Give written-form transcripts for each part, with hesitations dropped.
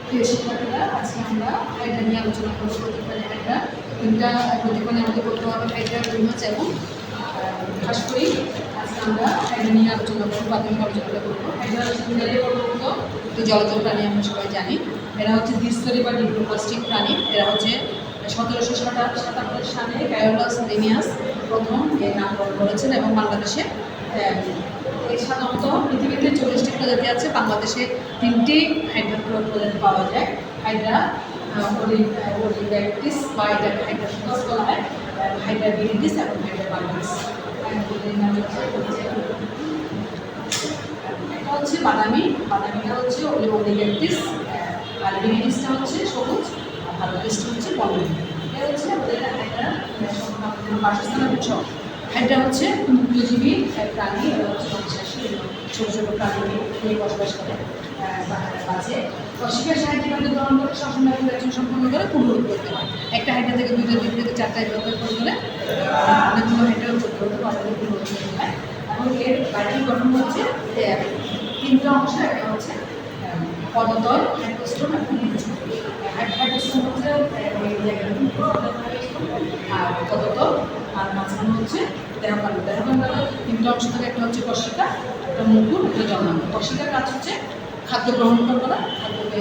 প্রিয় শিক্ষার্থীরা, আজকে আমরা হাইড্রা নিয়ে আলোচনা করবো। প্রতিফলনে হাইড্রা তিনটা প্রতিফলনে আমাদের করতে হবে হাইড্রা, রুই মাছ এবং খাস করি। আজকে আমরা হাইড্রা নিয়ে আলোচনা করবো, প্রাথমিক আলোচনাটা করবো। হাইড্রা একটু জলজ প্রাণী, আমরা সবাই জানি। এরা হচ্ছে দ্বিস্তরী বা ডিপ্লোপ্লাস্টিক প্রাণী। এরা হচ্ছে 1757 সালে ক্যারোলাস লিনিয়াস প্রথম এর নামকরণ করেছেন এবং বাংলাদেশে সাধারণত পৃথিবীতে 40টি প্রজাতি আছে, বাংলাদেশে 3টি হাইড্রা প্রজাতি পাওয়া যায়। হাইড্রা ওলিভ্যাক্টিস বা এটাকে হাইড্রা সুতাস বলা হয়, হাইড্রা ভিরিডিস এবং হাইড্রা বার্ডিস। এটা হচ্ছে বাদামি, বাদামিটা হচ্ছে ওলিভ্যাক্টিস, আর ভিরিডিসটা হচ্ছে সবুজ, আর ভারতীয়টা হচ্ছে বর্ণহীন। এটা হচ্ছে আমাদের হাইড্রা বাসস্থানের উৎস। হাইড্রা হচ্ছে উভয়জীবী প্রাণী, এরা হচ্ছে মাংসাশী ছোটো ছোটো প্রাণী নিয়ে বসবাস করে বাঁচে। শিকার সাহায্যে খাদ্য গ্রহণ করে শ্বসন রেচন সম্পন্ন করে পুনরুৎপত্তি হয়। একটা হাইড্রা থেকে 2টা 2 থেকে 4টা ব্যবহার করে অনেকগুলো হাইড্রা উৎপত্তি হতে পুনরুৎপত্তি হয়। এবং এর বাহ্যিক গঠন হচ্ছে 3টা অংশ। একটা হচ্ছে পদতল, হাইড্রোস্টোম এবং হাইড্রোস্টোম হচ্ছে আর পদতল, আর মাঝখানে হচ্ছে দেহকাণ্ড। দেহকাণ্ডের 3টা অংশ থেকে একটা হচ্ছে কর্ষিকা, একটা মুকুল, একটা জন্মাঙ্গ। কর্ষিকার কাজ হচ্ছে খাদ্য গ্রহণ করা, খাদ্যকে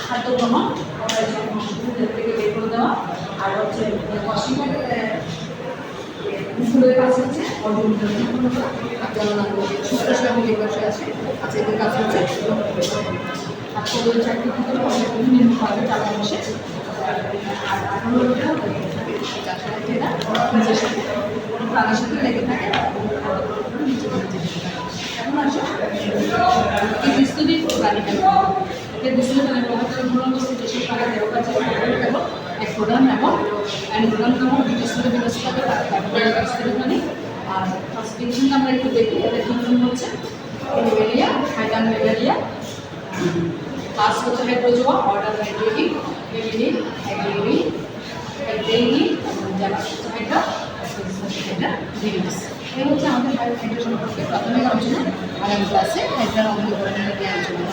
খাদ্য গ্রহণ থেকে বের করে দেওয়া। আর হচ্ছে কর্ষিকার মুকুলের কাজ হচ্ছে জন্মাঙ্গ শুক্রাশয় যে পাশে আছে এদের কাজ হচ্ছে আর কোলের চাকরি ভিতরে বিভিন্ন চালা বসে নিজের সাথে প্রাণের সাথে লেগে থাকে। এখন আসে এই বিস্তৃতি প্রাণীটা, এর বিস্তৃতি প্রাণী মূলত যেসব প্রাণী দেহ কাছে এক প্রধান এবং প্রধান নামক বিস্তৃতি বিকশিত হবে বিস্তৃতি প্রাণী। আর ক্লাসিফিকেশনটা আমরা একটু দেখি, এদের তিনজন হচ্ছে এনিমেলিয়া, হাইড্রা মেলারিয়া, ক্লাস হচ্ছে হাইড্রোজোয়া, অর্ডার হাইড্রোইডি, ফ্যামিলি হাইড্রোইডি, হাইড্রেইডি এবং যারা হাইড্রা হাইড্রা ভিরিডিস। এই হচ্ছে আমাদের হাইড্রা সম্পর্কে প্রাথমিক আলোচনা। আগামী ক্লাসে হাইড্রার অঙ্গ নিয়ে আলোচনা।